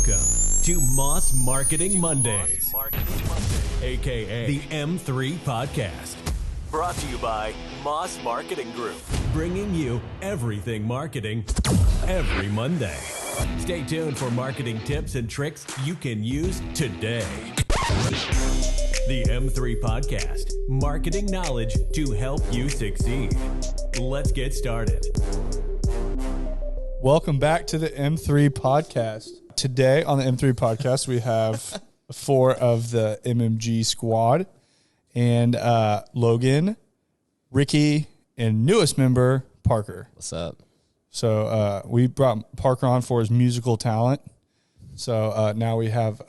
Welcome to Moss Marketing Mondays, aka the M3 Podcast. Brought to you by Moss Marketing Group, bringing you everything marketing every Monday. Stay tuned for marketing tips and tricks you can use today. The M3 Podcast, marketing knowledge to help you succeed. Let's get started. Welcome back to the M3 Podcast. Today on the M3 Podcast, we have 4 of the MMG squad, and Logan, Ricky, and newest member, Parker. What's up? So we brought Parker on for his musical talent. So now we have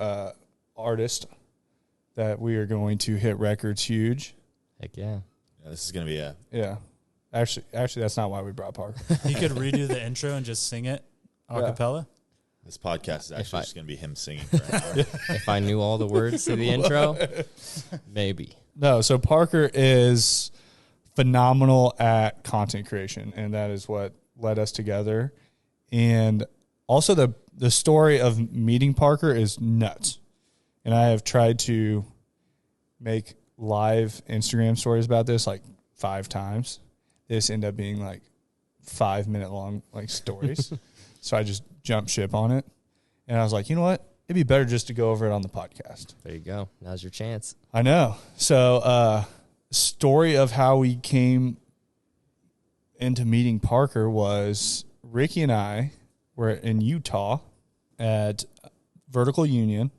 artist that we are going to hit records huge. Heck yeah. This is going to be a... Yeah. Actually, that's not why we brought Parker. You could redo the intro and just sing it a cappella. This podcast is actually just going to be him singing for an hour. If I knew all the words to the intro, maybe. No, so Parker is phenomenal at content creation, and that is what led us together. And also the story of meeting Parker is nuts. And I have tried to make live Instagram stories about this like 5 times. This ended up being like 5-minute long like stories. So I just jumped ship on it. And I was like, you know what? It'd be better just to go over it on the podcast. There you go. Now's your chance. I know. So story of how we came into meeting Parker was Ricky and I were in Utah at Vertical Union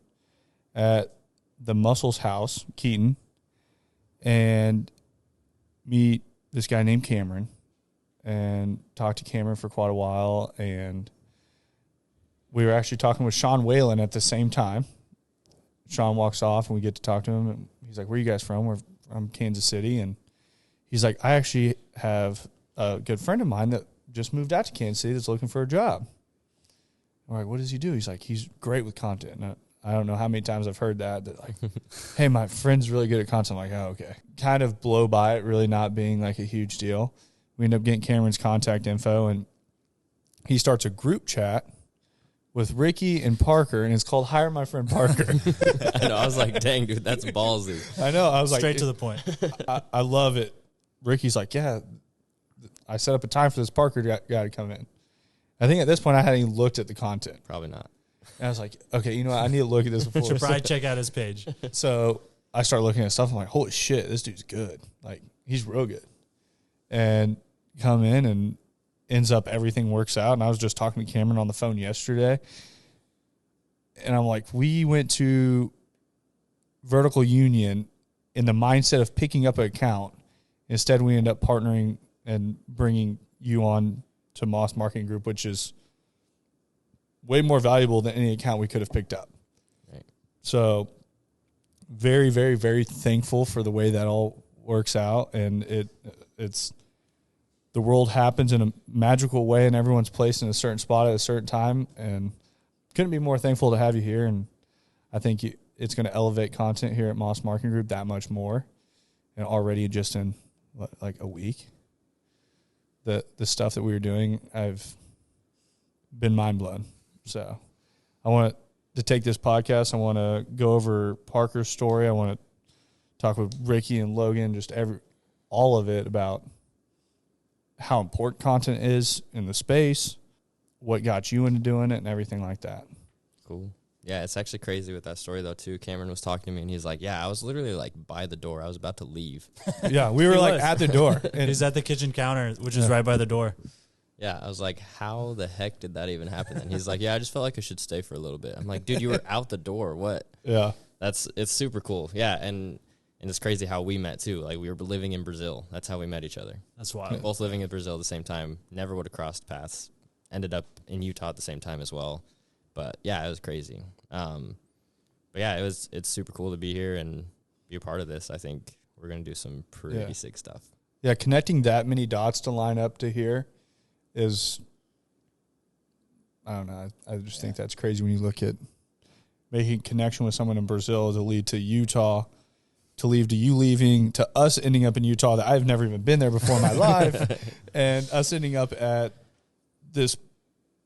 at the Muscles House, Keaton, and meet this guy named Cameron, and talked to Cameron for quite a while. And we were actually talking with Sean Whalen at the same time. Sean walks off and we get to talk to him. And he's like, where are you guys from? We're from Kansas City. And he's like, I actually have a good friend of mine that just moved out to Kansas City that's looking for a job. I'm like, what does he do? He's like, he's great with content. And I don't know how many times I've heard that like, hey, my friend's really good at content. I'm like, oh, okay. Kind of blow by it, really not being like a huge deal. We end up getting Cameron's contact info, and he starts a group chat with Ricky and Parker, and it's called Hire My Friend Parker. I know. I was like, dang, dude, that's ballsy. I know. I was Straight like, to the point. I love it. Ricky's like, yeah, I set up a time for this Parker guy to come in. I think at this point I hadn't even looked at the content. Probably not. And I was like, okay, you know what? I need to look at this before. Should probably check out his page. So I start looking at stuff. I'm like, holy shit, this dude's good. Like, he's real good. And come in and ends up everything works out. And I was just talking to Cameron on the phone yesterday. And I'm like, we went to Vertical Union in the mindset of picking up an account. Instead, we end up partnering and bringing you on to Moss Marketing Group, which is way more valuable than any account we could have picked up. Right. So very, very, very thankful for the way that all works out. And it's the world happens in a magical way, and everyone's placed in a certain spot at a certain time. And couldn't be more thankful to have you here. And I think it's going to elevate content here at Moss Marketing Group that much more. And already just in like a week, the stuff that we were doing, I've been mind blown. So I want to take this podcast. I want to go over Parker's story. I want to talk with Ricky and Logan, just all of it about how important content is in the space, what got you into doing it, and everything like that. Cool. Yeah, it's actually crazy with that story, though, too. Cameron was talking to me, and he's like, yeah, I was literally, like, by the door. I was about to leave. Yeah, we were, like, at the door. And He's at the kitchen counter, which is right by the door. Yeah, I was like, how the heck did that even happen? And he's like, yeah, I just felt like I should stay for a little bit. I'm like, dude, you were out the door. What? Yeah. It's super cool. Yeah, and it's crazy how we met, too. Like, we were living in Brazil. That's how we met each other. That's wild. Both living in Brazil at the same time. Never would have crossed paths. Ended up in Utah at the same time as well. But, yeah, it was crazy. But, yeah, it's super cool to be here and be a part of this. I think we're going to do some pretty sick stuff. Yeah, connecting that many dots to line up to here is, I don't know, I just think that's crazy when you look at making connection with someone in Brazil to lead to Utah, to lead to you leaving, to us ending up in Utah that I've never even been there before in my life, and us ending up at this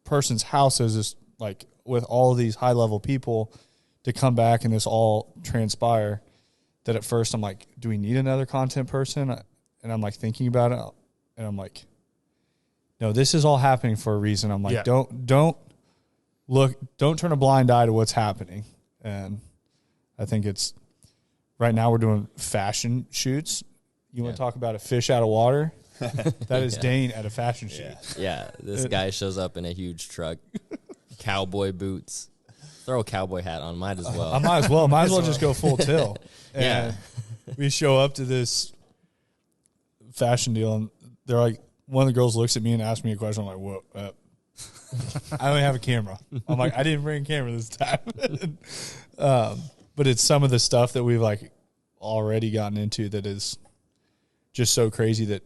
person's house as this like with all of these high level people to come back and this all transpire, that at first I'm like, do we need another content person? And I'm like thinking about it, and I'm like, no, this is all happening for a reason. I'm like, don't turn a blind eye to what's happening. And I think it's right now we're doing fashion shoots. You want to talk about a fish out of water? That is Dane at a fashion shoot. Yeah, this guy shows up in a huge truck, cowboy boots. Throw a cowboy hat on, might as well. I might as well. Might as well just go full tilt. And Yeah. we show up to this fashion deal, and they're like, one of the girls looks at me and asks me a question. I'm like, whoa. I don't have a camera. I'm like, I didn't bring a camera this time. But it's some of the stuff that we've like already gotten into that is just so crazy that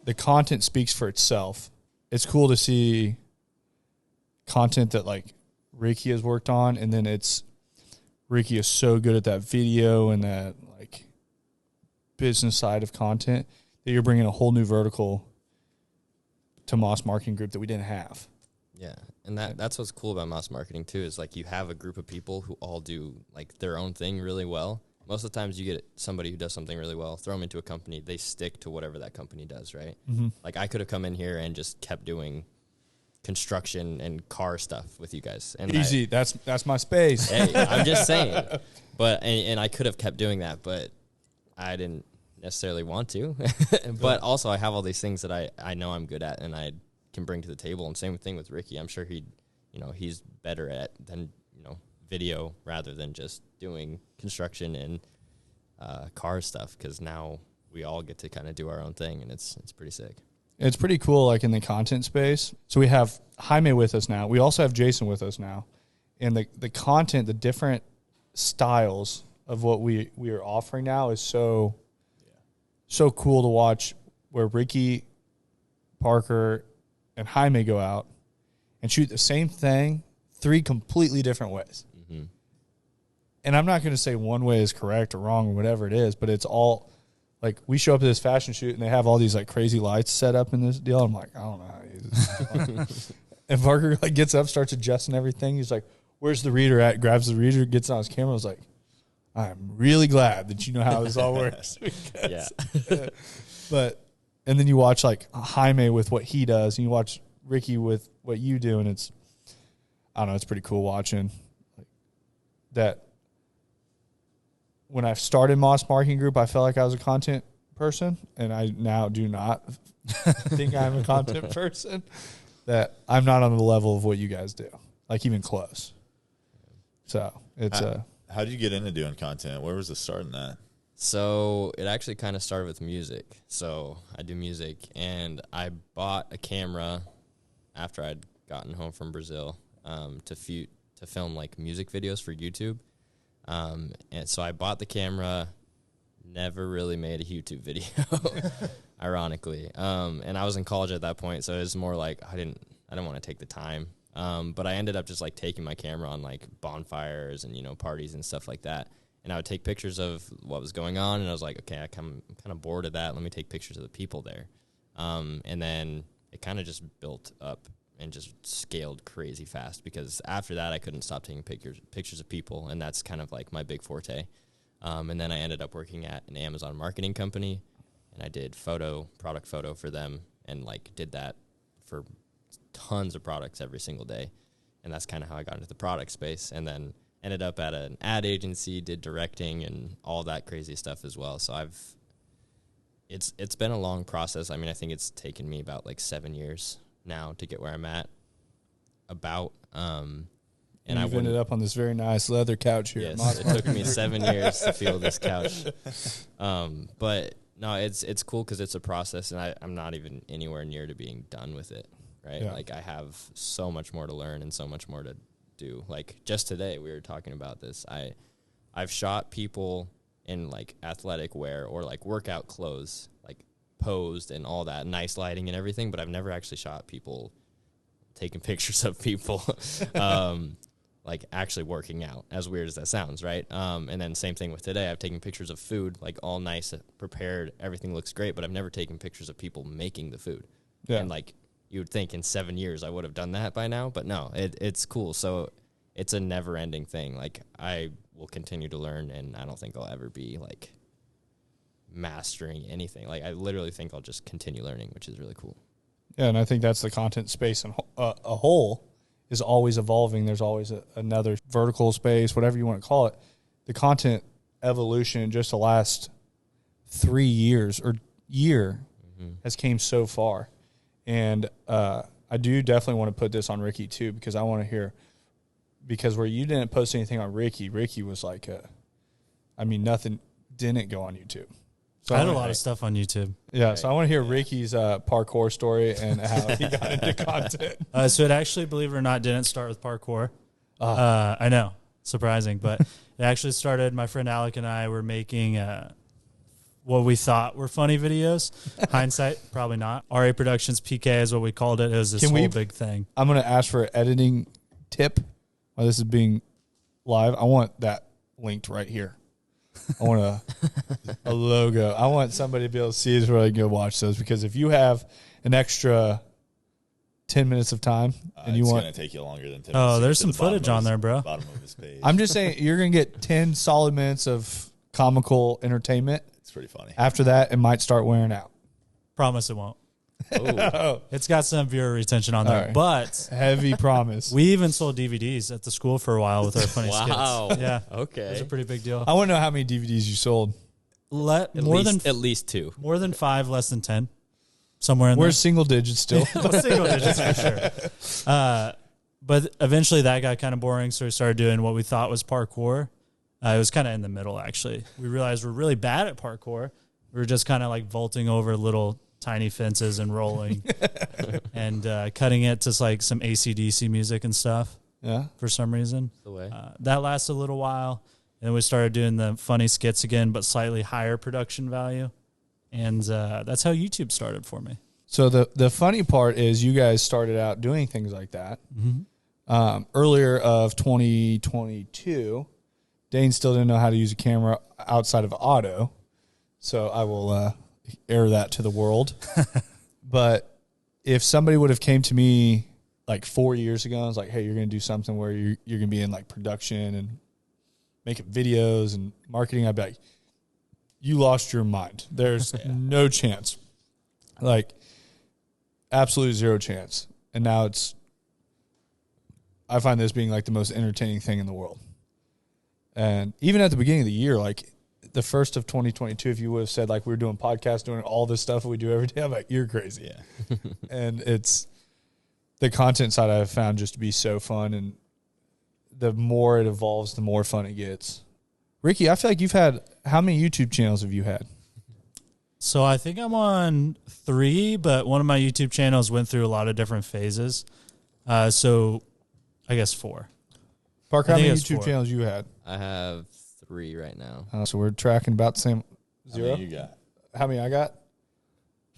the content speaks for itself. It's cool to see content that like Ricky has worked on, and then Ricky is so good at that video and that like business side of content that you're bringing a whole new vertical to Moss Marketing Group that we didn't have. Yeah, and that's what's cool about Moss Marketing too, is like you have a group of people who all do like their own thing really well. Most of the times you get somebody who does something really well, throw them into a company, they stick to whatever that company does, right? Mm-hmm. Like I could have come in here and just kept doing construction and car stuff with you guys. And easy, that's my space. Hey, I'm just saying. But and I could have kept doing that, but I didn't necessarily want to. But also I have all these things that I know I'm good at and I can bring to the table. And same thing with Ricky. I'm sure he's better at than video rather than just doing construction and car stuff, because now we all get to kind of do our own thing, and it's pretty sick. It's pretty cool, like in the content space. So we have Jaime with us now. We also have Jason with us now. And the content, the different styles of what we are offering now is so cool to watch, where Ricky, Parker, and Jaime go out and shoot the same thing 3 completely different ways. Mm-hmm. And I'm not going to say one way is correct or wrong or whatever it is, but it's all like we show up to this fashion shoot and they have all these like crazy lights set up in this deal. I'm like, I don't know how to use this. And Parker like gets up, starts adjusting everything. He's like, where's the reader at? Grabs the reader, gets on his camera. I was like, I'm really glad that you know how this all works. Yeah. And then you watch like Jaime with what he does, and you watch Ricky with what you do, and it's, I don't know, it's pretty cool watching that. When I started Moss Marketing Group, I felt like I was a content person, and I now do not think I'm a content person. That I'm not on the level of what you guys do, like even close. So it's how did you get into doing content? Where was the start in that? So it actually kind of started with music. So I do music, and I bought a camera after I'd gotten home from Brazil to film like music videos for YouTube. And so I bought the camera, never really made a YouTube video, ironically. And I was in college at that point, so it was more like I didn't want to take the time. But I ended up just like taking my camera on like bonfires and parties and stuff like that. And I would take pictures of what was going on, and I was like, okay, I'm kind of bored of that. Let me take pictures of the people there. And then it kind of just built up and just scaled crazy fast, because after that I couldn't stop taking pictures of people, and that's kind of like my big forte. And then I ended up working at an Amazon marketing company, and I did product photo for them, and like did that for tons of products every single day. And that's kind of how I got into the product space, and then ended up at an ad agency, did directing and all that crazy stuff as well. So it's been a long process. I mean, I think it's taken me about like 7 years now to get where I'm at. And you've ended up on this very nice leather couch here. Yes, it took me 7 years to feel this couch. But no, it's cool because it's a process, and I'm not even anywhere near to being done with it, right? Yeah. Like I have so much more to learn and so much more to do. Like just today we were talking about this. I've shot people in like athletic wear or like workout clothes, like posed and all that, nice lighting and everything, but I've never actually shot people taking pictures of people like actually working out, as weird as that sounds, right? And then same thing with today. I've taken pictures of food, like all nice, prepared, everything looks great, but I've never taken pictures of people making the food. Yeah. And like you would think in 7 years I would have done that by now, but no, it's cool. So it's a never ending thing. Like I will continue to learn, and I don't think I'll ever be like mastering anything. Like I literally think I'll just continue learning, which is really cool. Yeah, and I think that's the content space and a whole is always evolving. There's always another vertical space, whatever you want to call it. The content evolution in just the last 3 years or year has came so far. And I do definitely want to put this on Ricky too, because I want to hear, because where you didn't post anything on Ricky was like nothing didn't go on YouTube. So I had a lot of stuff on YouTube. Yeah, so I want to hear Ricky's parkour story and how he got into content. So it actually, believe it or not, didn't start with parkour. I know, surprising, but it actually started, my friend Alec and I were making what we thought were funny videos. Hindsight, probably not. RA Productions PK is what we called it. It was this whole big thing. I'm going to ask for an editing tip while this is being live. I want that linked right here. I want a logo. I want somebody to be able to see this where I can go watch those, because if you have an extra 10 minutes of time and you it's want, going to take you longer than 10 minutes. Oh, there's some footage on there, bro. Bottom of his page. I'm just saying you're going to get 10 solid minutes of comical entertainment. It's pretty funny. After that, it might start wearing out. Promise it won't. Oh, It's got some viewer retention on there, All right. but Heavy promise. we even sold DVDs at the school for a while with our funny wow. skits. Yeah, Okay. it was a pretty big deal. I want to know how many DVDs you sold. at least 2. More than 5, less than 10, somewhere in We're there. single digits still. Single digits for sure. But eventually that got kind of boring, so we started doing what we thought was parkour. It was kind of in the middle, actually. We realized we're really bad at parkour. We were just kind of like vaulting over little tiny fences and rolling and cutting it to like some AC/DC music and stuff Yeah. for some reason. The way. That lasted a little while. And then we started doing the funny skits again, but slightly higher production value. And that's how YouTube started for me. So the funny part is you guys started out doing things like that. Earlier of 2022, Dane still didn't know how to use a camera outside of auto. So I will air that to the world. But if somebody would have came to me like 4 years ago and was like, hey, you're going to do something where you're going to be in like production and making videos and marketing, I'd be like, you lost your mind. There's no chance. Like, absolute zero chance. And now I find this being like the most entertaining thing in the world. And even at the beginning of the year, like the first of 2022, if you would have said like we were doing podcasts, doing all this stuff we do every day, I'm like, you're crazy. Yeah. And it's the content side I've found just to be so fun. And the more it evolves, the more fun it gets. Ricky, I feel like you've had, how many YouTube channels have you had? So I think I'm on 3, but one of my YouTube channels went through a lot of different phases. So I guess 4. Parker, how I think many it's YouTube 4. channels you had? I have 3 right now. So we're tracking about the same. How Zero? many you got? How many I got?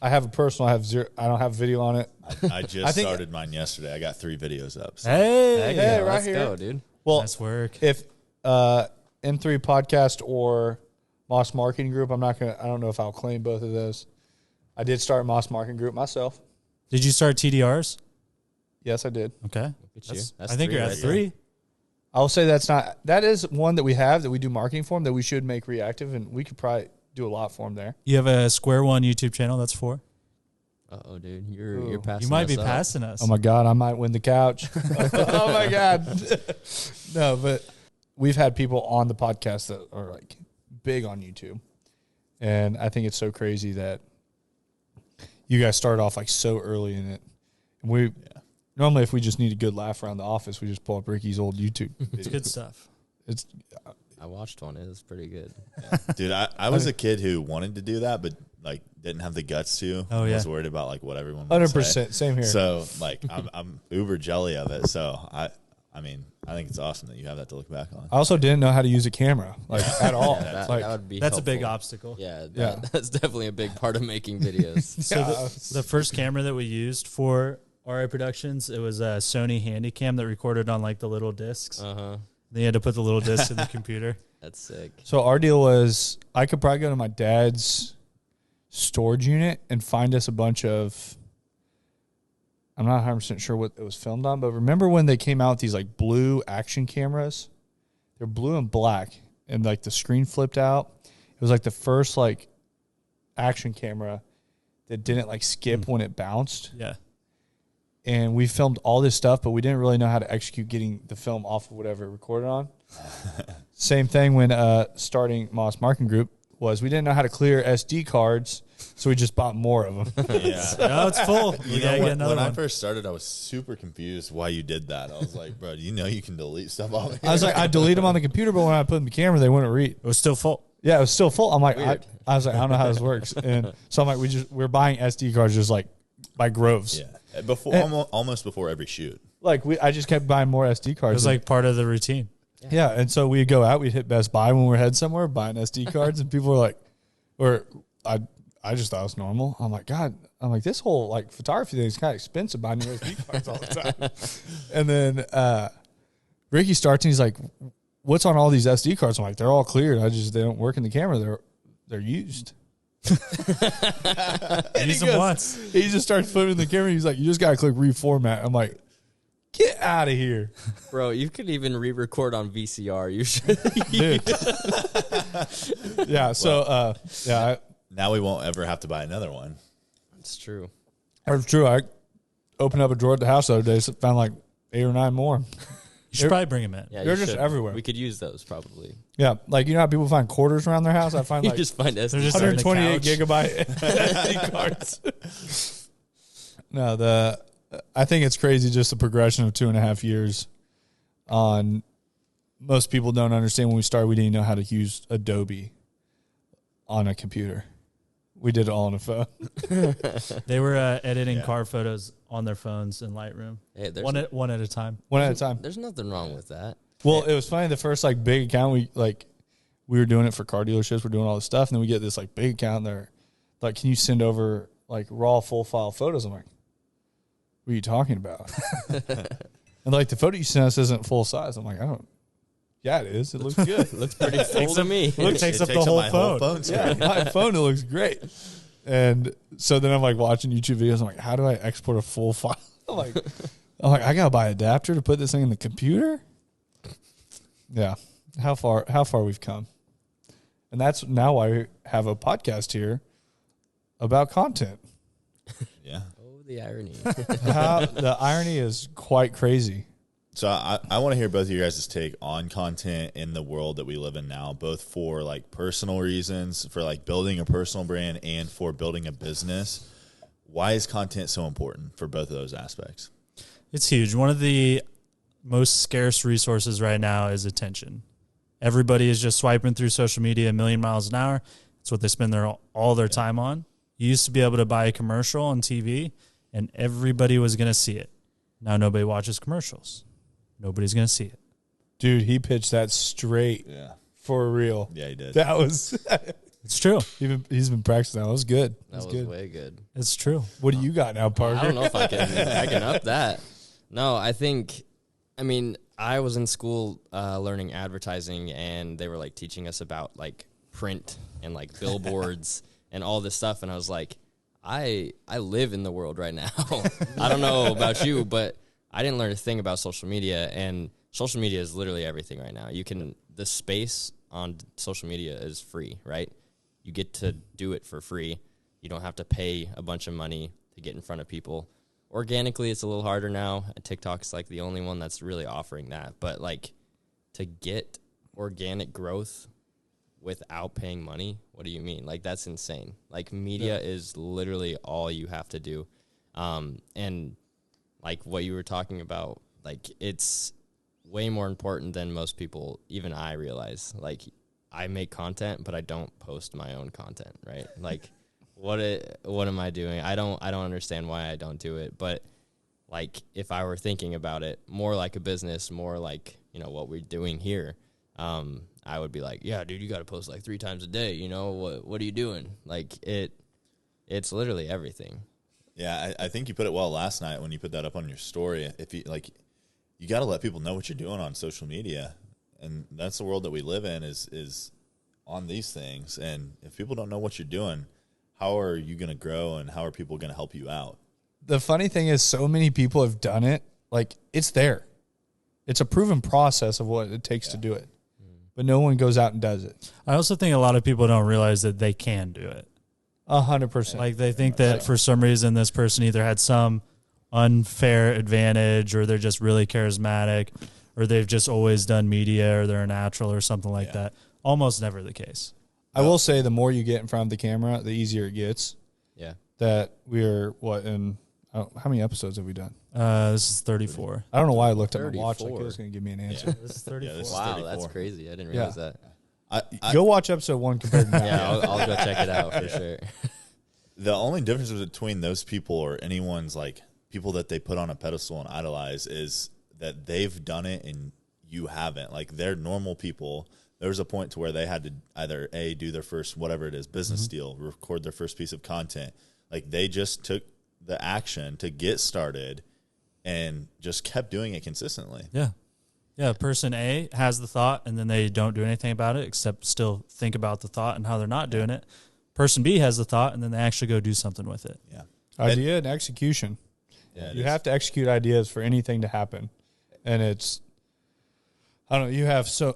I have a personal. I have 0. I don't have video on it. I just I think- started mine yesterday. I got 3 videos up. So. Hey, Heck yeah, yeah, right let's here. go, dude. Well, nice work. if M3 Podcast or Moss Marketing Group, I don't know if I'll claim both of those. I did start Moss Marketing Group myself. Did you start TDRs? Yes, I did. Okay. Look at you. That's I think 3 you're at right there. 3. I'll say that is one that we have that we do marketing for them that we should make reactive, and we could probably do a lot for them there. You have a Square One YouTube channel. That's 4. Uh-oh, dude. You're Ooh. passing You might be us up. passing us. Oh my God, I might win the couch. Oh my God. No, but we've had people on the podcast that are like big on YouTube. And I think it's so crazy that you guys started off like so early in it. And normally if we just need a good laugh around the office, we just pull up Ricky's old YouTube. It's good stuff. It's I watched one. It was pretty good. Dude, I was a kid who wanted to do that, but like didn't have the guts to. Oh, yeah. Was worried about like what everyone would say. 100%. Same here. So like I'm uber jelly of it. So I mean, I think it's awesome that you have that to look back on. I also didn't know how to use a camera like at all. Yeah, that, Like, that would be That's a big helpful. obstacle. Yeah, Yeah. that's definitely a big part of making videos. So the first camera that we used for RA Productions, it was a Sony Handycam that recorded on like the little discs. Uh-huh. Then you had to put the little disc in the computer. That's sick. So our deal was I could probably go to my dad's storage unit and find us a bunch of I'm not 100% sure what it was filmed on, but remember when they came out with these like blue action cameras? They're blue and black, and like the screen flipped out. It was like the first like action camera that didn't like skip when it bounced. Yeah. And we filmed all this stuff, but we didn't really know how to execute getting the film off of whatever it recorded on. Same thing when starting Moss Marketing Group was we didn't know how to clear SD cards, so we just bought more of them. Yeah. No, it's full. We You gotta know, get another when I one. first started, I was super confused why you did that. I was like, bro, you know you can delete stuff off here. I was like, I delete them on the computer, but when I put them in the camera, they wouldn't read. It was still full. Yeah, it was still full. I'm like, Weird. I was like, I don't know how this works. And so I'm like, we're buying SD cards just like by groves. Yeah, before almost before every shoot. Like I just kept buying more SD It cards. was like part of the routine. yeah, and so we'd go out, we'd hit Best Buy when we're heading somewhere, buying SD cards, and people were like, or I just thought it was normal. I'm like, God, this whole like photography thing is kind of expensive buying USB cards all the time. And then Ricky starts and he's like, what's on all these SD cards? I'm like, they're all cleared. They don't work in the camera. They're used. Use them once. He just starts flipping the camera. He's like, you just got to click reformat. I'm like, get out of here. Bro, you could even re-record on VCR. You should. Dude. Yeah. So, Now we won't ever have to buy another one. It's true. that's true. I opened up a drawer at the house the other day, found like 8 or 9 more. You should probably bring them in. Yeah, They're you just should. everywhere. We could use those probably. Yeah. Like, you know how people find quarters around their house? I find You like just find SD. They're just on the 128 couch. gigabyte SD cards. No, I think it's crazy just the progression of 2.5 years on. Most people don't understand when we started, we didn't know how to use Adobe on a computer. We did it all on a phone. They were editing Yeah. car photos on their phones in Lightroom. Hey, there's, One at a time. One at a time. there's nothing wrong with that. Well, it was funny. The first like big account we were doing it for car dealerships. We're doing all this stuff, and then we get this like big account. There, like, can you send over like raw full file photos? I'm like, what are you talking about? And like the photo you sent us isn't full size. I'm like, I don't. Yeah, it is. It looks good. Looks pretty full to me. It takes up the takes whole my phone. whole phone Yeah, screen. my phone it looks great. And so then I'm like watching YouTube videos. I'm like, how do I export a full file? I'm like, I gotta buy an adapter to put this thing in the computer. Yeah, how far we've come, and that's now why we have a podcast here about content. Yeah. Oh, the irony. The irony is quite crazy. So I want to hear both of you guys' take on content in the world that we live in now, both for like personal reasons, for like building a personal brand and for building a business. Why is content so important for both of those aspects? It's huge. One of the most scarce resources right now is attention. Everybody is just swiping through social media a million miles an hour. It's what they spend all their time on. You used to be able to buy a commercial on TV and everybody was going to see it. Now nobody watches commercials. Nobody's going to see it. Dude, he pitched that straight Yeah. for real. Yeah, he did. That was It's true. he's been practicing. That was good. That was good. way good. It's true. What do you got now, Parker? I don't know if I can up that. No, I mean, I was in school learning advertising, and they were like teaching us about like print and like billboards and all this stuff, and I was like, I live in the world right now. I don't know about you, but I didn't learn a thing about social media, and social media is literally everything right now. The space on social media is free, right? You get to do it for free. You don't have to pay a bunch of money to get in front of people. Organically, it's a little harder now. TikTok's like the only one that's really offering that. But like to get organic growth without paying money, what do you mean? Like that's insane. Like media is literally all you have to do. And like what you were talking about, like it's way more important than most people, even I realize. Like I make content, but I don't post my own content, right? Like what am I doing? I don't understand why I don't do it. But like if I were thinking about it more like a business, more like, you know, what we're doing here, I would be like, yeah, dude, you got to post like 3 times a day. You know, what are you doing? Like it's literally everything. Yeah, I think you put it well last night when you put that up on your story. If you like, you got to let people know what you're doing on social media, and that's the world that we live in is on these things. And if people don't know what you're doing, how are you going to grow, and how are people going to help you out? the funny thing is so many people have done it. Like, it's there. It's a proven process of what it takes to do it. But no one goes out and does it. I also think a lot of people don't realize that they can do it. 100%. Like they think that for some reason this person either had some unfair advantage or they're just really charismatic or they've just always done media or they're a natural or something like that. Almost never the case. I will say the more you get in front of the camera, the easier it gets. Yeah. That we're, how many episodes have we done? This is 34. I don't know why I looked at my watch like it 34. was going to give me an answer. This is 34. this is Wow, 34. that's crazy. I didn't realize that. Go watch episode 1 compared to now. Yeah, I'll go check it out for sure. The only difference between those people or anyone's like people that they put on a pedestal and idolize is that they've done it and you haven't. Like, they're normal people. There was a point to where they had to either do their first, whatever it is, business deal, record their first piece of content. Like, they just took the action to get started and just kept doing it consistently. Yeah. Yeah, person A has the thought and then they don't do anything about it except still think about the thought and how they're not doing it. Person B has the thought and then they actually go do something with it. Yeah. Idea and execution. Yeah, You have to execute ideas for anything to happen. And it's, I don't know,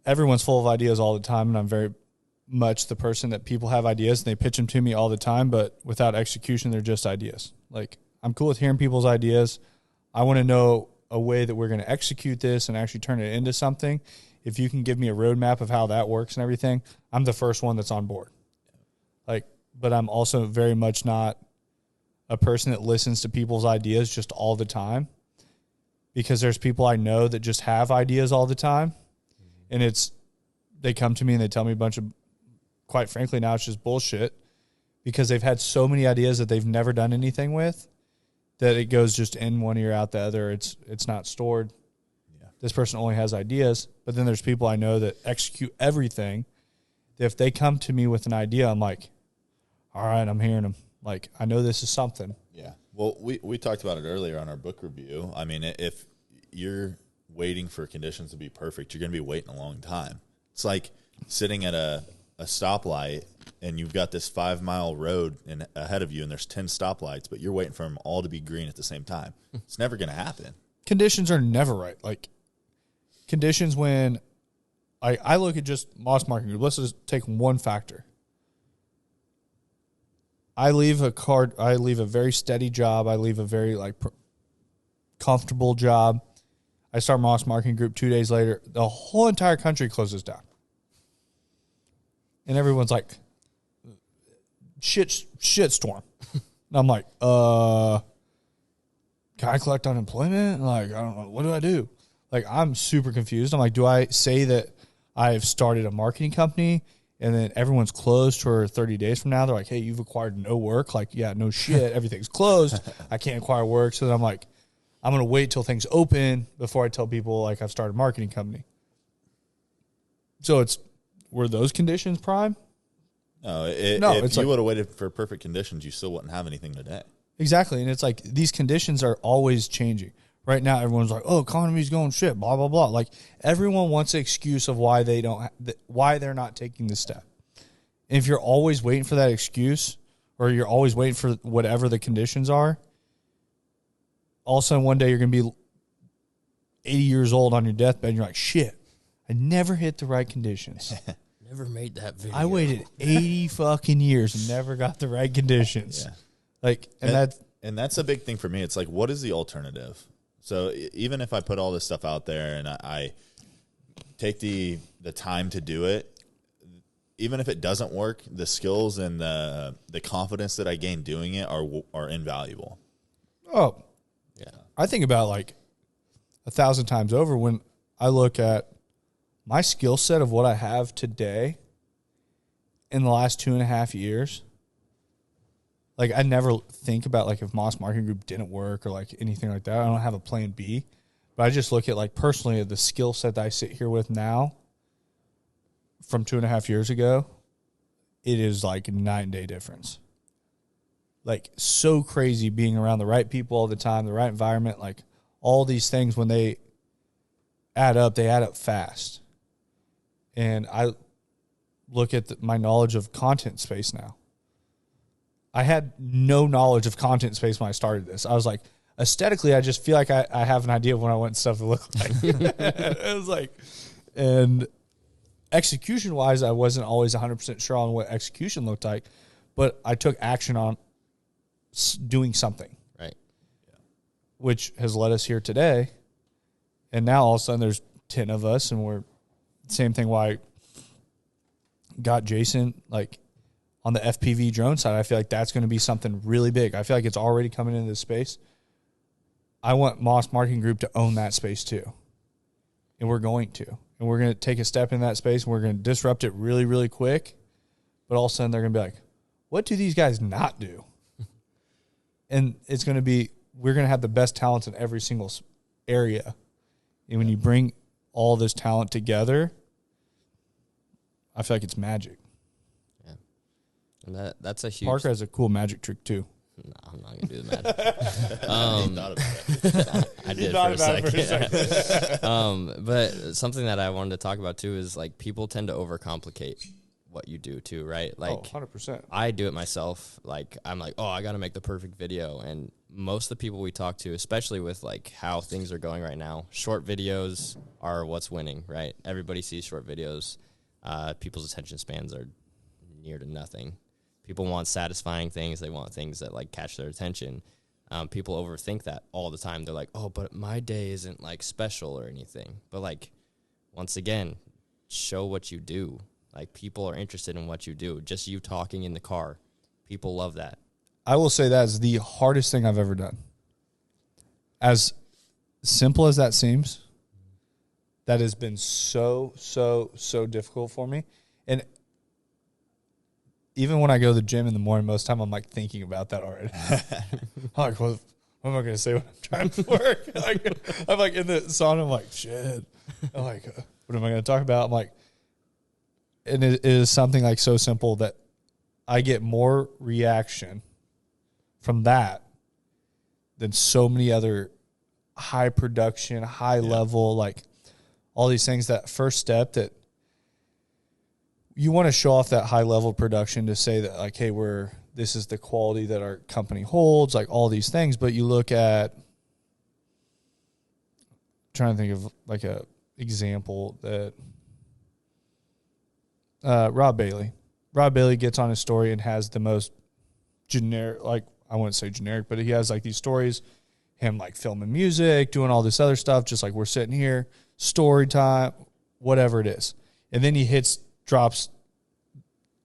everyone's full of ideas all the time, and I'm very much the person that people have ideas and they pitch them to me all the time, but without execution, they're just ideas. Like, I'm cool with hearing people's ideas. I want to know a way that we're going to execute this and actually turn it into something. If you can give me a roadmap of how that works and everything, I'm the first one that's on board. Like, but I'm also very much not a person that listens to people's ideas just all the time, because there's people I know that just have ideas all the time, and they come to me and they tell me a bunch of, quite frankly, now it's just bullshit, because they've had so many ideas that they've never done anything with that it goes just in one ear out the other. It's not stored. Yeah. This person only has ideas, but then there's people I know that execute everything. If they come to me with an idea, I'm like, all right, I'm hearing them. Like, I know this is something. Yeah. Well, we talked about it earlier on our book review. I mean, if you're waiting for conditions to be perfect, you're going to be waiting a long time. It's like sitting at a stoplight and you've got this 5-mile road ahead of you and there's 10 stoplights, but you're waiting for them all to be green at the same time. It's never going to happen. Conditions are never right. Like, conditions when I look at just Moss Marketing Group, let's just take one factor. I leave a very steady job. I leave a very comfortable job. I start Moss Marketing Group 2 days later. The whole entire country closes down. And everyone's like, shit storm. And I'm like, can I collect unemployment? Like, I don't know. What do I do? Like, I'm super confused. I'm like, do I say that I've started a marketing company and then everyone's closed for 30 days from now? They're like, hey, you've acquired no work. Like, yeah, no shit. Everything's closed. I can't acquire work. So then I'm like, I'm going to wait till things open before I tell people, like, I've started a marketing company. So were those conditions prime? No, it's if you like, would have waited for perfect conditions, you still wouldn't have anything today. Exactly. And it's like, these conditions are always changing. Right now, everyone's like, oh, economy's going shit, blah, blah, blah. Like, everyone wants an excuse of why why they're not taking the step. And if you're always waiting for that excuse, or you're always waiting for whatever the conditions are, all of a sudden one day you're going to be 80 years old on your deathbed, and you're like, shit, I never hit the right conditions. Never made that video. I waited 80 fucking years and never got the right conditions. Yeah. Like, and that's a big thing for me. It's like, what is the alternative? So even if I put all this stuff out there and I take the time to do it, even if it doesn't work, the skills and the confidence that I gain doing it are invaluable. Oh, Yeah. I think about like 1,000 times over when I look at my skill set of what I have today in the last 2.5 years. Like, I never think about, like, if Moss Marketing Group didn't work or, like, anything like that. I don't have a plan B. But I just look at, like, personally, the skill set that I sit here with now from 2.5 years ago, it is, like, a night and day difference. Like, so crazy being around the right people all the time, the right environment. Like, all these things, when they add up fast. And I look at my knowledge of content space now. I had no knowledge of content space when I started this. I was like, aesthetically, I just feel like I have an idea of what I want stuff to look like. It was like, and execution wise, I wasn't always 100% sure on what execution looked like, but I took action on doing something, Right. which has led us here today. And now all of a sudden there's 10 of us, and we're same thing. Why I got Jason like on the FPV drone side. I feel like that's going to be something really big. I feel like it's already coming into this space. I want Moss Marketing Group to own that space too. And we're going to. And we're going to take a step in that space, and we're going to disrupt it really, really quick. But all of a sudden they're going to be like, what do these guys not do? And it's going to be, we're going to have the best talents in every single area. And when you bring all this talent together, I feel like it's magic. Yeah. And that's a huge. Parker has a cool magic trick too. No, I'm not gonna do the magic. I did for a second. But something that I wanted to talk about too is like people tend to overcomplicate what you do too, right? Like 100%. I do it myself. Like I'm like, oh, I got to make the perfect video. And most of the people we talk to, especially with like how things are going right now, short videos are what's winning, right? Everybody sees short videos. People's attention spans are near to nothing. People want satisfying things. They want things that like catch their attention. People overthink that all the time. They're like, oh, but my day isn't like special or anything. But like, once again, show what you do. Like people are interested in what you do. Just you talking in the car. People love that. I will say that is the hardest thing I've ever done. As simple as that seems, that has been so difficult for me. And even when I go to the gym in the morning, most of the time I'm like thinking about that already. I'm like, what am I going to say when I'm trying to work? I'm like in the sauna, I'm like, shit. I'm like, what am I going to talk about? I'm like, and it is something like so simple that I get more reaction from that than so many other high production, high level, like all these things. That first step that you want to show off that high level production to say that like, hey, this is the quality that our company holds, like all these things. But you look at, trying to think of like a example that Rob Bailey gets on his story and has the most generic, like I wouldn't say generic, but he has like these stories, him like filming music, doing all this other stuff, just like we're sitting here, story time, whatever it is. And then he drops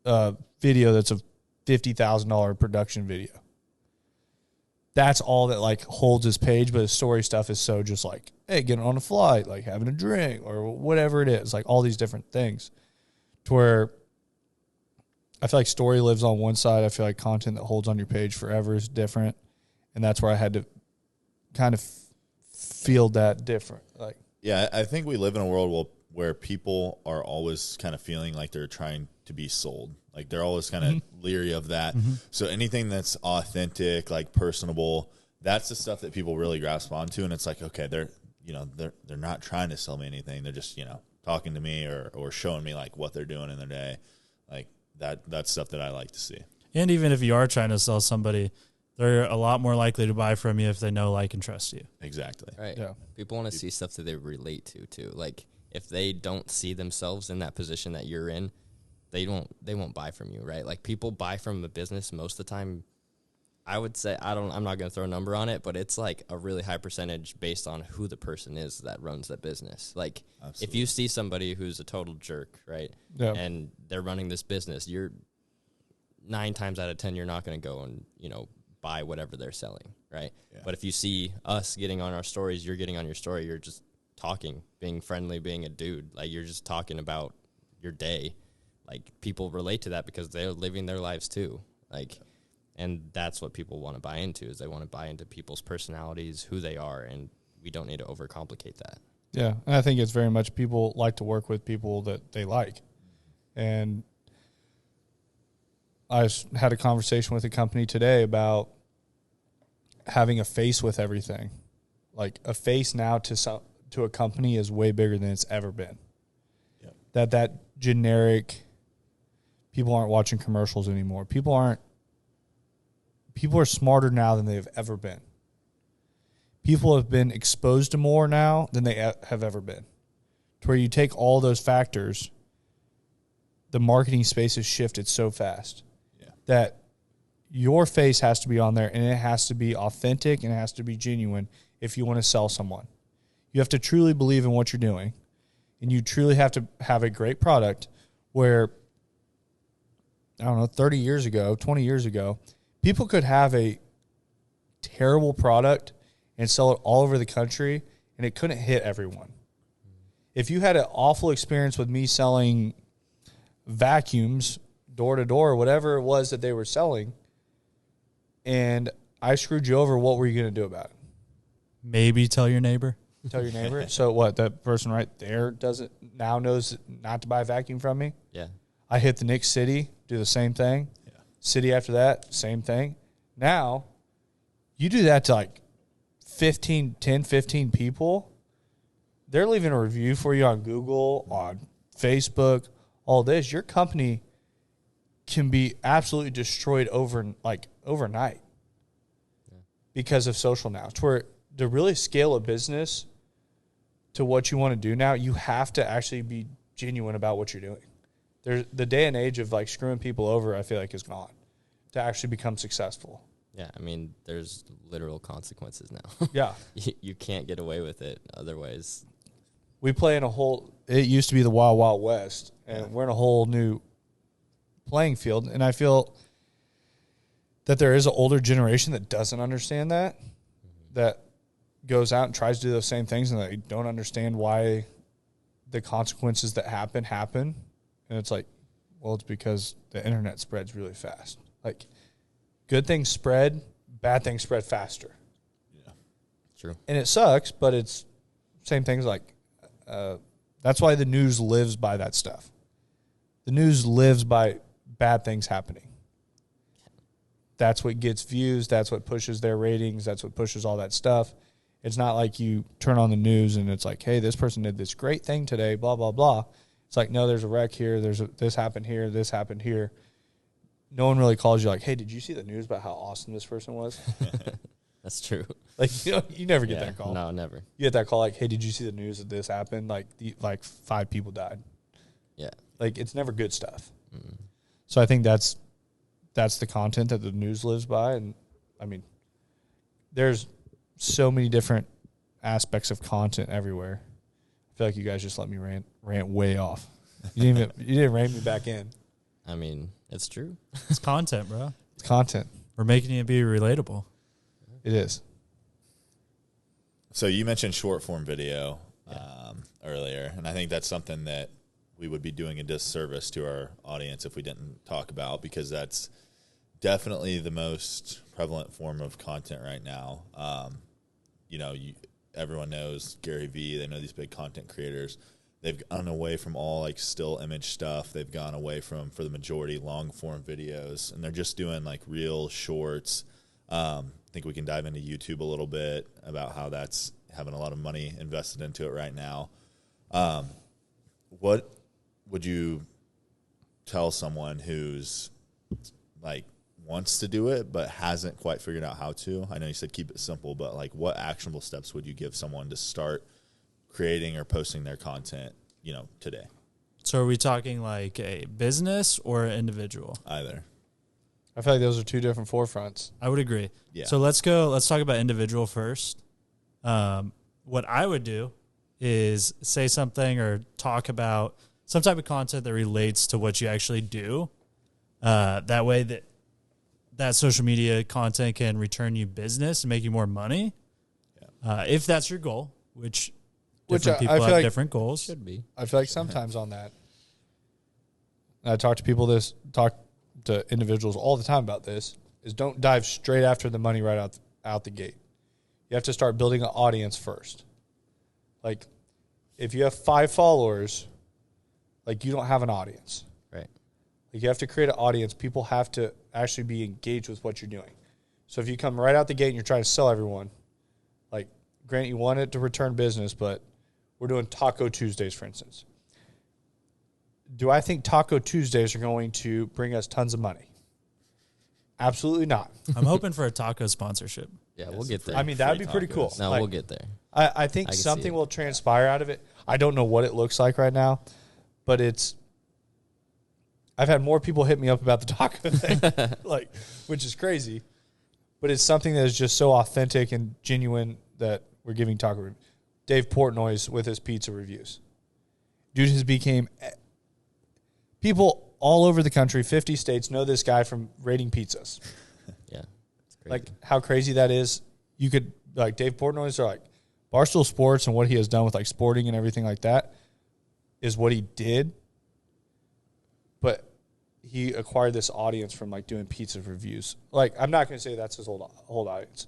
a video that's a $50,000 production video. That's all that like holds his page, but his story stuff is so just like, hey, getting on a flight, like having a drink or whatever it is, like all these different things. To where I feel like story lives on one side. I feel like content that holds on your page forever is different. And that's where I had to kind of feel that different. Like, yeah, I think we live in a world where people are always kind of feeling like they're trying to be sold. Like they're always kind of leery of that. So anything that's authentic, like personable, that's the stuff that people really grasp onto. And it's like, okay, they're not trying to sell me anything. They're just, talking to me or showing me like what they're doing in their day. Like that's stuff that I like to see. And even if you are trying to sell somebody, they're a lot more likely to buy from you if they know, like, and trust you. Exactly. Right. Yeah. People want to see stuff that they relate to too. Like if they don't see themselves in that position that you're in, they won't buy from you, right? Like people buy from a business most of the time. I would say I'm not going to throw a number on it, but it's like a really high percentage based on who the person is that runs that business. Like If you see somebody who's a total jerk, right? Yeah. And they're running this business, you're 9 times out of 10 you're not going to go and, buy whatever they're selling, right? Yeah. But if you see us getting on our stories, you're getting on your story, you're just talking, being friendly, being a dude, like you're just talking about your day. Like people relate to that because they're living their lives too. Like and that's what people want to buy into, is they want to buy into people's personalities, who they are, and we don't need to overcomplicate that. yeah. And I think it's very much people like to work with people that they like. And I had a conversation with a company today about having a face with everything. Like a face now to a company is way bigger than it's ever been. Yep. That generic, people aren't watching commercials anymore. People aren't people are smarter now than they've ever been. People have been exposed to more now than they have ever been. To where you take all those factors, the marketing space has shifted so fast that your face has to be on there, and it has to be authentic, and it has to be genuine if you want to sell someone. You have to truly believe in what you're doing, and you truly have to have a great product where, I don't know, 30 years ago, 20 years ago, people could have a terrible product and sell it all over the country, and it couldn't hit everyone. If you had an awful experience with me selling vacuums door to door, whatever it was that they were selling, and I screwed you over, what were you going to do about it? Maybe tell your neighbor. Tell your neighbor? So what, that person right there now knows not to buy a vacuum from me? Yeah. I hit the next city, do the same thing. Yeah. City after that, same thing. Now, you do that to like 10, 15 people, they're leaving a review for you on Google, on Facebook, all this. Your company can be absolutely destroyed overnight because of social now. It's where to really scale a business to what you want to do now, you have to actually be genuine about what you're doing. There's the day and age of like screwing people over, I feel like, is gone to actually become successful. Yeah, I mean, there's literal consequences now. Yeah. You can't get away with it otherwise. We play in it used to be the Wild Wild West, and we're in a whole new playing field. And I feel that there is an older generation that doesn't understand that goes out and tries to do those same things, and they don't understand why the consequences that happen. And it's like, well, it's because the internet spreads really fast. Like, good things spread, bad things spread faster. Yeah, true. And it sucks, but it's same things like, that's why the news lives by that stuff. The news lives by bad things happening. That's what gets views. That's what pushes their ratings. That's what pushes all that stuff. It's not like you turn on the news and it's like, hey, this person did this great thing today, blah, blah, blah. It's like, no, there's a wreck here. This happened here. This happened here. No one really calls you like, hey, did you see the news about how awesome this person was? That's true. Like, you never get that call. No, never. You get that call like, hey, did you see the news that this happened? Like 5 people died. Yeah. Like, it's never good stuff. Mm. So I think that's the content that the news lives by. And, I mean, there's so many different aspects of content everywhere. I feel like you guys just let me rant way off. You didn't rein me back in. I mean, it's true. It's content, bro. It's content. We're making it be relatable. It is. So you mentioned short form video earlier, and I think that's something that we would be doing a disservice to our audience if we didn't talk about, because that's definitely the most prevalent form of content right now. Everyone knows Gary Vee. They know these big content creators. They've gone away from all like still image stuff. They've gone away from, for the majority, long form videos, and they're just doing like real shorts. I think we can dive into YouTube a little bit about how that's having a lot of money invested into it right now. What would you tell someone who's like wants to do it but hasn't quite figured out how to? I know you said keep it simple, but like what actionable steps would you give someone to start creating or posting their content, today? So are we talking like a business or an individual? Either. I feel like those are two different forefronts. I would agree. Yeah. So let's talk about individual first. What I would do is say something or talk about some type of content that relates to what you actually do. That way that social media content can return you business and make you more money. Yeah. If that's your goal, which different people have different goals. Should be. I feel like sometimes on that, I talk to individuals all the time about this, is don't dive straight after the money right out the gate. You have to start building an audience first. Like, if you have 5 followers, like, you don't have an audience. Right. Like, you have to create an audience. People have to actually be engaged with what you're doing. So if you come right out the gate and you're trying to sell everyone, like, granted, you want it to return business, but we're doing Taco Tuesdays, for instance. Do I think Taco Tuesdays are going to bring us tons of money? Absolutely not. I'm hoping for a taco sponsorship. Yeah, we'll get there. I mean, that would be pretty cool. tacos. no, Like, we'll get there. I think I can see something it. will transpire out of it. I don't know what it looks like right now, but I've had more people hit me up about the taco thing, like, which is crazy. But it's something that is just so authentic and genuine that we're giving taco. Dave Portnoy's with his pizza reviews. Dude has became people all over the country, 50 states know this guy from rating pizzas. Yeah, it's crazy. Like how crazy that is. You could like Dave Portnoy's are like Barstool Sports and what he has done with like sporting and everything like that is what he did. But he acquired this audience from like doing pizza reviews. Like I'm not going to say that's his whole audience.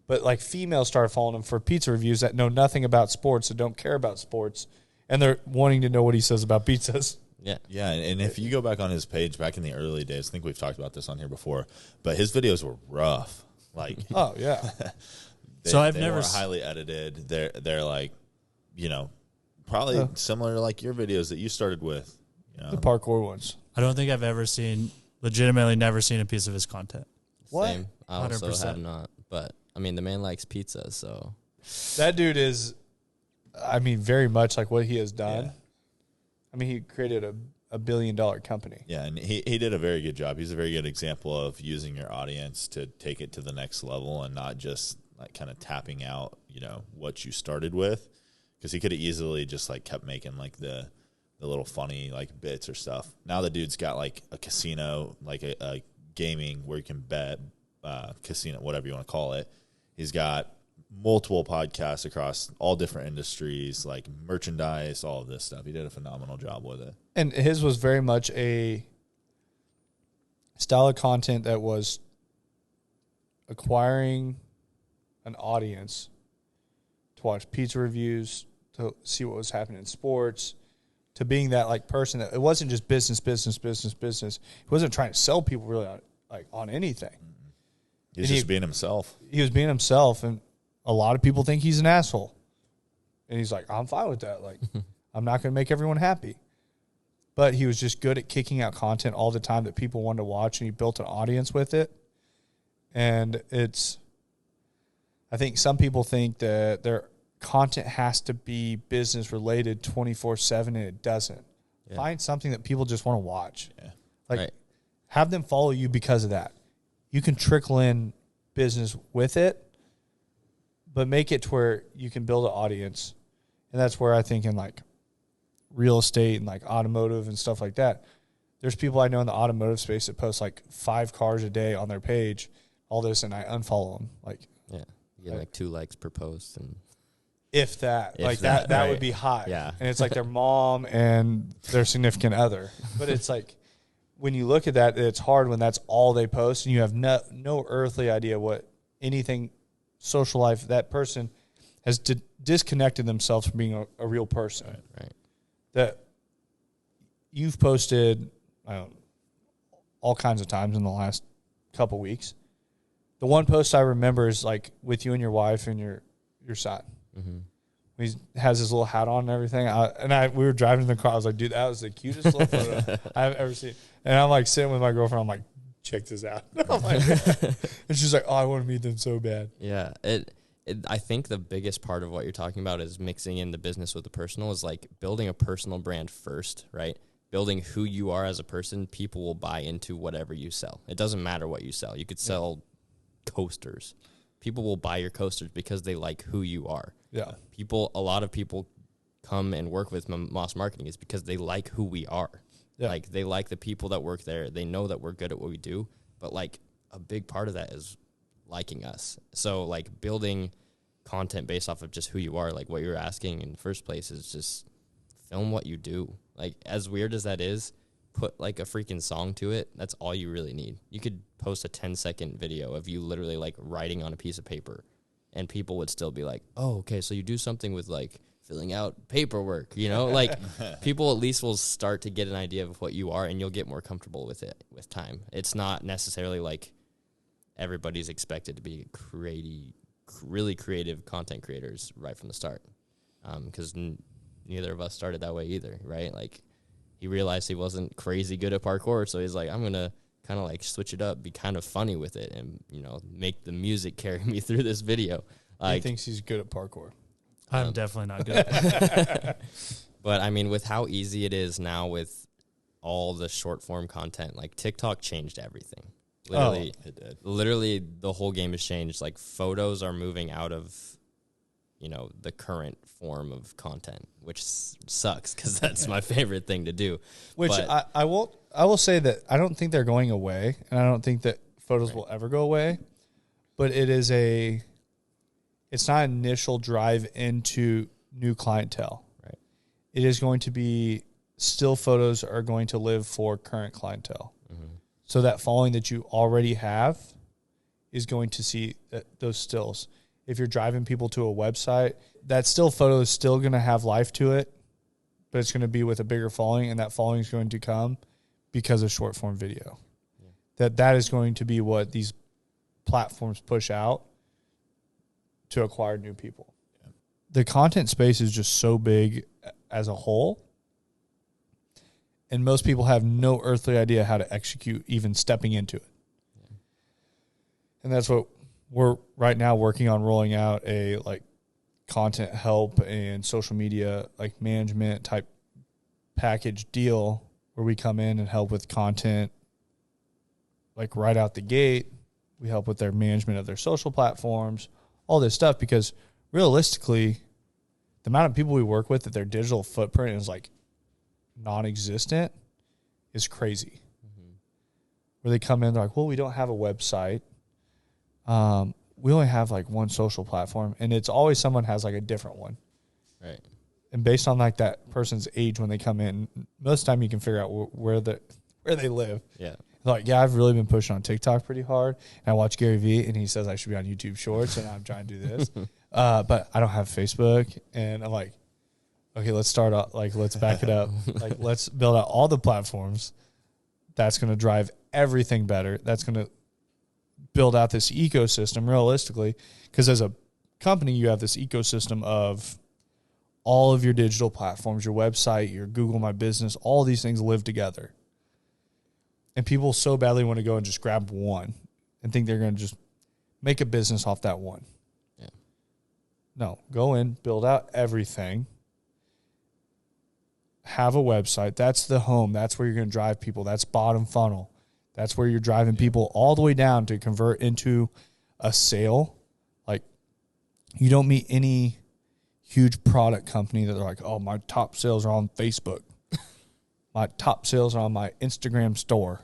But like females started following him for pizza reviews that know nothing about sports, that don't care about sports, and they're wanting to know what he says about pizzas. yeah, Yeah, and if you go back on his page back in the early days, I think we've talked about this on here before, but his videos were rough. Like, Oh yeah. So I've they never were s- highly edited. They're like, you know, probably similar to like your videos that you started with. You know, The parkour ones. I don't think I've legitimately never seen a piece of his content. What? Same. I also 100%. have not. But I mean, the man likes pizza, so That dude is, I mean, very much like what he has done. Yeah. I mean, he created a $1 billion company. Yeah, and he did a very good job. He's a very good example of using your audience to take it to the next level and not just like kind of tapping out, you know, what you started with. Because he could have easily just like kept making like the little funny like bits or stuff. Now the dude's got like a casino, like a gaming where you can bet, casino, whatever you want to call it. He's got multiple podcasts across all different industries, like merchandise, all of this stuff. He did a phenomenal job with it. And his was very much a style of content that was acquiring an audience to watch pizza reviews, to see what was happening in sports, to being that like person that it wasn't just business. He wasn't trying to sell people really on anything. He's And just being himself. He was being himself, and a lot of people think he's an asshole. And he's like, I'm fine with that. Like, I'm not going to make everyone happy. But he was just good at kicking out content all the time that people wanted to watch, and he built an audience with it. And I think some people think that their content has to be business related 24/7, and it doesn't. Yeah. Find something that people just want to watch. Yeah. Like, Right. have them follow you because of that. You can trickle in business with it, but make it to where you can build an audience. And that's where I think in like real estate and like automotive and stuff like that, there's people I know in the automotive space that post like 5 cars a day on their page, all this, and I unfollow them. Like, yeah, you get like 2 likes per post, and if that, If like that, that right. would be high. Yeah. And it's like their mom and their significant other. But it's like, when you look at that, it's hard when that's all they post and you have no earthly idea what anything social life that person has disconnected themselves from being a real person. right. That you've posted all kinds of times in the last couple weeks. The one post I remember is like with you and your wife and your son. Mm-hmm. He has his little hat on and everything. We were driving in the car. I was like, dude, that was the cutest little photo I've ever seen. And I'm like sitting with my girlfriend. I'm like, check this out. I'm like, and she's like, oh, I want to meet them so bad. Yeah, I think the biggest part of what you're talking about is mixing in the business with the personal, is like building a personal brand first, right? Building who you are as a person. People will buy into whatever you sell. It doesn't matter what you sell. You could sell coasters. People will buy your coasters because they like who you are. Yeah. A lot of people come and work with Moss Marketing is because they like who we are. Yeah. Like, they like the people that work there. They know that we're good at what we do, but like a big part of that is liking us. So like building content based off of just who you are, like what you're asking in the first place, is just film what you do. Like, as weird as that is, put like a freaking song to it. That's all you really need. You could post a 10-second video of you literally like writing on a piece of paper, and people would still be like, oh, okay, so you do something with like filling out paperwork, you know? Like, people at least will start to get an idea of what you are, and you'll get more comfortable with it with time. It's not necessarily like everybody's expected to be really creative content creators right from the start, because neither of us started that way either, right? Like, he realized he wasn't crazy good at parkour, so he's like, I'm going to kind of like switch it up, be kind of funny with it, and make the music carry me through this video. He thinks he's good at parkour. I'm definitely not good at that. But I mean, with how easy it is now with all the short form content, like TikTok changed everything. Literally, It did. literally the whole game has changed. Like photos are moving out of, the current form of content, which sucks because that's my favorite thing to do. Which But- I will say that I don't think they're going away, and I don't think that photos will ever go away. But it's not an initial drive into new clientele. Right. It is going to be still photos are going to live for current clientele. So that following that you already have is going to see those stills. If you're driving people to a website, that still photo is still going to have life to it, but it's going to be with a bigger following, and that following is going to come because of short form video. Yeah. That is going to be what these platforms push out to acquire new people. Yeah. The content space is just so big as a whole, and most people have no earthly idea how to execute even stepping into it. Yeah. And that's what we're right now working on, rolling out a content help and social media management type package deal where we come in and help with content right out the gate. We help with their management of their social platforms, all this stuff, because realistically, the amount of people we work with that their digital footprint is non-existent is crazy. Where they come in, they're like, well, we don't have a website. We only have one social platform, and it's always someone has a different one. Right. And based on that person's age when they come in, most of the time you can figure out where they live. Yeah. Yeah, I've really been pushing on TikTok pretty hard, and I watch Gary Vee, and he says I should be on YouTube Shorts, and I'm trying to do this, but I don't have Facebook, and I'm like, okay, let's start off, let's back it up, let's build out all the platforms. That's going to drive everything better. That's going to build out this ecosystem realistically, because as a company, you have this ecosystem of all of your digital platforms, your website, your Google My Business, all these things live together. And people so badly want to go and just grab one and think they're going to just make a business off that one. Yeah. No, go in, build out everything, have a website. That's the home. That's where you're going to drive people. That's bottom funnel. That's where you're driving people all the way down to convert into a sale. You don't meet any huge product company that they're like, oh, my top sales are on Facebook. My top sales are on my Instagram store.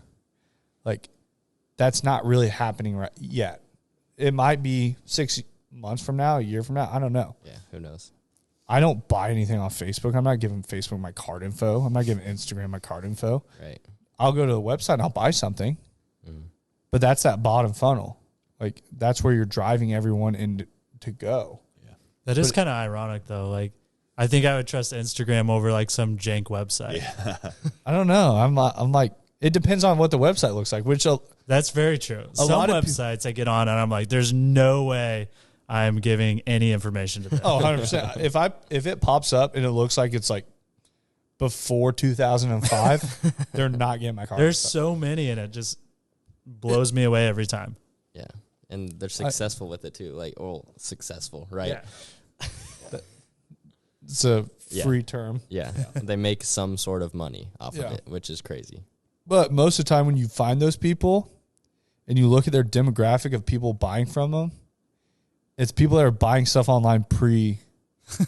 That's not really happening right yet. It might be 6 months from now, a year from now. I don't know. Yeah, who knows? I don't buy anything off Facebook. I'm not giving Facebook my card info. I'm not giving Instagram my card info. Right. I'll go to the website and I'll buy something. But that's that bottom funnel. That's where you're driving everyone in to go. Yeah. That is kind of ironic, though. I think I would trust Instagram over some jank website. Yeah. I don't know. I'm like, it depends on what the website looks like, which That's very true. Some lot of websites I get on and I'm like, there's no way I'm giving any information to them. 100%. If it pops up and it looks like it's before 2005, they're not getting my card. There's so many, and it just blows me away every time. Yeah. And they're successful with it too. Successful, right? Yeah. It's a free term. Yeah. They make some sort of money off Yeah. of it, which is crazy. But most of the time when you find those people and you look at their demographic of people buying from them, it's people that are buying stuff online pre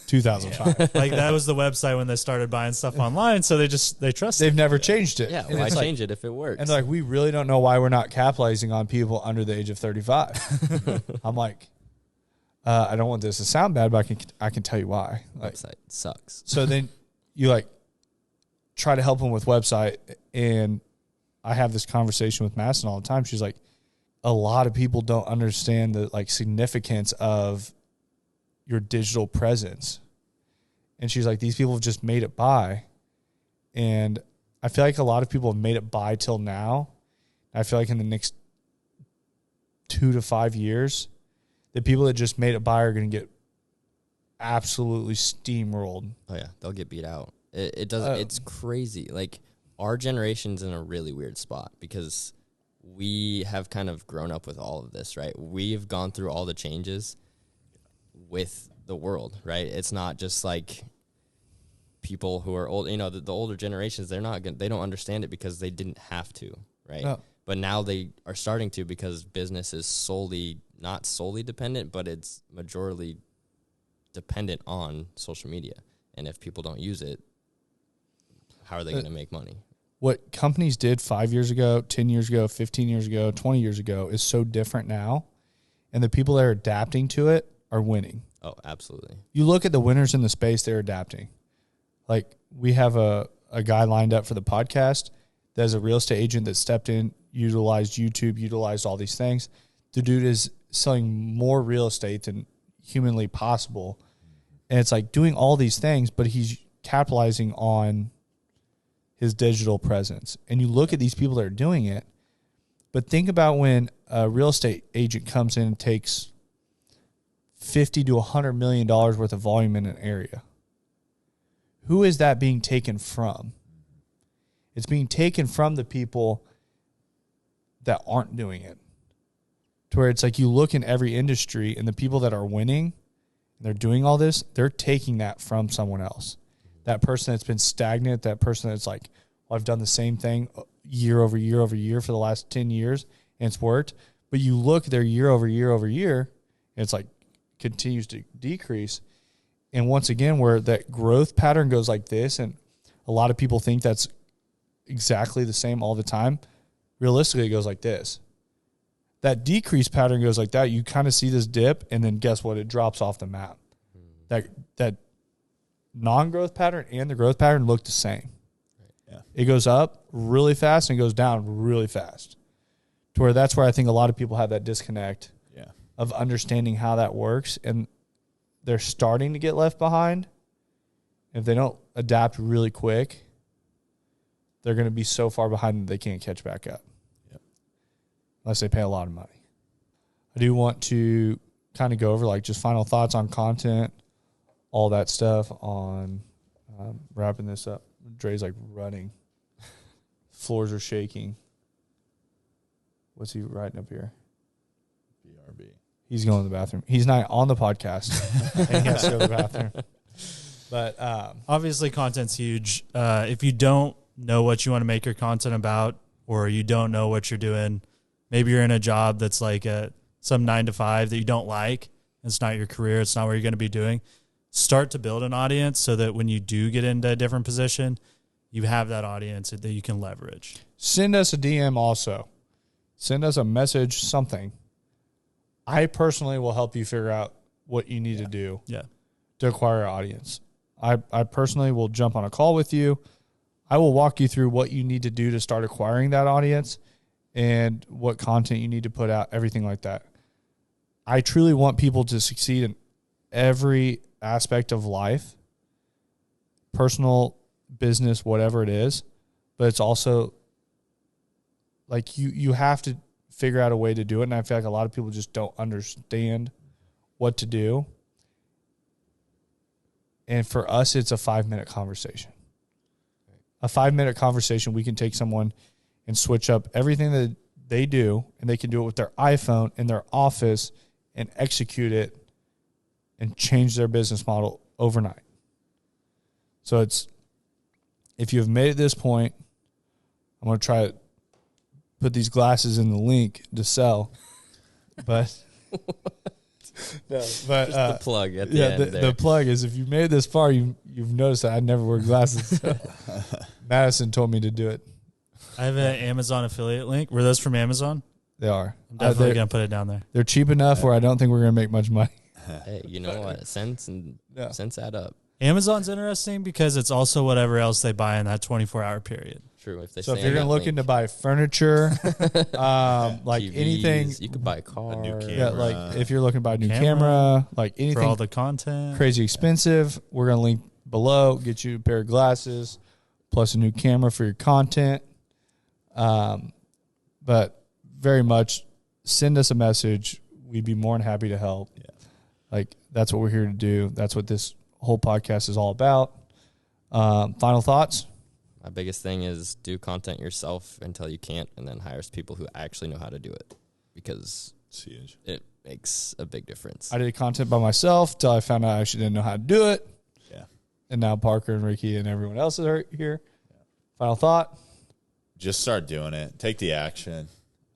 2005. That was the website when they started buying stuff online, so they trust it. They've never changed it. Yeah, And why it's change it if it works? And they're like, we really don't know why we're not capitalizing on people under the age of 35. I'm like, I don't want this to sound bad, but I can tell you why. Website sucks. So then you try to help them with website, and I have this conversation with Madison all the time. She's like, a lot of people don't understand the significance of your digital presence. And she's like, these people have just made it by. And I feel like a lot of people have made it by till now. I feel like in the next 2 to 5 years, the people that just made it by are going to get absolutely steamrolled. Oh yeah, they'll get beat out. It does. It's crazy. Our generation's in a really weird spot because we have kind of grown up with all of this, right? We've gone through all the changes with the world, right? It's not just like people who are old, the older generations, they don't understand it because they didn't have to, right? No. But now they are starting to, because business is not solely dependent, but it's majorly dependent on social media. And if people don't use it, how are they going to make money? What companies did 5 years ago, 10 years ago, 15 years ago, 20 years ago is so different now. And the people that are adapting to it are winning. Oh, absolutely. You look at the winners in the space, they're adapting. Like, we have a guy lined up for the podcast that's a real estate agent that stepped in, utilized YouTube, utilized all these things. The dude is selling more real estate than humanly possible. And it's like doing all these things, but he's capitalizing on his digital presence. And you look at these people that are doing it, but think about when a real estate agent comes in and takes $50 to $100 million worth of volume in an area. Who is that being taken from? It's being taken from the people that aren't doing it. To where it's like you look in every industry and the people that are winning and they're doing all this, they're taking that from someone else. That person that's been stagnant, that person that's like, well, I've done the same thing year over year over year for the last 10 years and it's worked. But you look there year over year over year and it's like continues to decrease. And once again, where that growth pattern goes like this, and a lot of people think that's exactly the same all the time, realistically it goes like this. That decrease pattern goes like that. You kind of see this dip, and then guess what? It drops off the map. That non-growth pattern and the growth pattern look the same. Yeah. It goes up really fast and goes down really fast. To where that's where I think a lot of people have that disconnect of understanding how that works, and they're starting to get left behind. If they don't adapt really quick, they're going to be so far behind that they can't catch back up. Yep. Unless they pay a lot of money. I do want to kind of go over like just final thoughts on content, all that stuff on wrapping this up. Dre's like running. Floors are shaking. What's he writing up here? BRB. He's going to the bathroom. He's not on the podcast. And he has to go to the bathroom. But obviously content's huge. If you don't know what you want to make your content about, or you don't know what you're doing, maybe you're in a job that's like some 9 to 5 that you don't like. It's not your career. It's not what you're going to be doing. Start to build an audience so that when you do get into a different position, you have that audience that you can leverage. Send us a DM also. Send us a message, something. I personally will help you figure out what you need to do to acquire an audience. I personally will jump on a call with you. I will walk you through what you need to do to start acquiring that audience and what content you need to put out, everything like that. I truly want people to succeed in every aspect of life, personal, business, whatever it is. But it's also like you have to figure out a way to do it. And I feel like a lot of people just don't understand what to do. And for us, it's a 5-minute conversation. A 5-minute conversation, we can take someone and switch up everything that they do, and they can do it with their iPhone in their office and execute it and change their business model overnight. So it's, if you've made it this point, I'm going to try to put these glasses in the link to sell, but Just the plug at the end. The plug is, if you made it this far, you've noticed that I never wear glasses. So Madison told me to do it. I have an Amazon affiliate link. Were those from Amazon? They are. I'm definitely going to put it down there. They're cheap enough where I don't think we're going to make much money. Hey, you know what? Sense add up. Amazon's interesting because it's also whatever else they buy in that 24-hour period. True. If you're going to look into buy furniture, like TVs, anything, you could buy a car. A new camera. yeah, like if you're looking to buy a new camera, like anything for all the content, crazy expensive, we're going to link below. Get you a pair of glasses plus a new camera for your content. But very much send us a message. We'd be more than happy to help. Yeah. Like, that's what we're here to do. That's what this whole podcast is all about. Final thoughts? My biggest thing is do content yourself until you can't, and then hire people who actually know how to do it, because It's huge. it makes a big difference. I did content by myself till I found out I actually didn't know how to do it. Yeah. And now Parker and Ricky and everyone else are here. Final thought? Just start doing it. Take the action.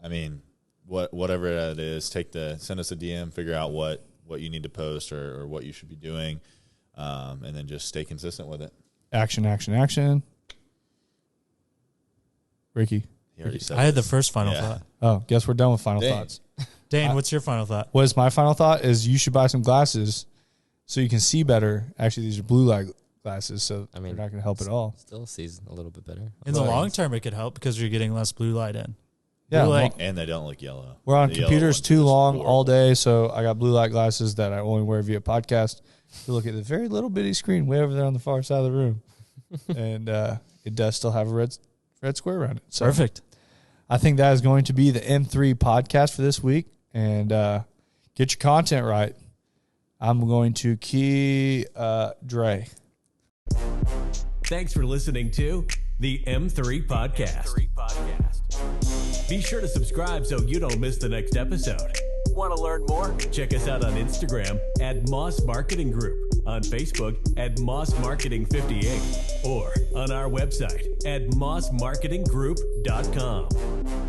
I mean, whatever that is, send us a DM, figure out what you need to post or what you should be doing, and then just stay consistent with it. Action, action, action. Ricky. He already said I had the this. first final Yeah. thought. Oh, guess we're done with final Dang. thoughts. Dane, what's your final thought? What is my final thought is you should buy some glasses so you can see better. Actually, these are blue light glasses, so I mean, they're not going to help at all. Still sees a little bit better. In the Right. long term, it could help because you're getting less blue light in. Yeah, Blue well, light- And they don't look yellow. we're on The yellow computers ones are too just long horrible. all day, so I got blue light glasses that I only wear via podcast to look at the very little bitty screen way over there on the far side of the room. And it does still have a red square around it. So Perfect. I think that is going to be the M3 podcast for this week. And get your content right. I'm going to key Dre. Thanks for listening to the M3 Podcast. Be sure to subscribe so you don't miss the next episode. Want to learn more? Check us out on Instagram at Moss Marketing Group, on Facebook at Moss Marketing 58, or on our website at mossmarketinggroup.com.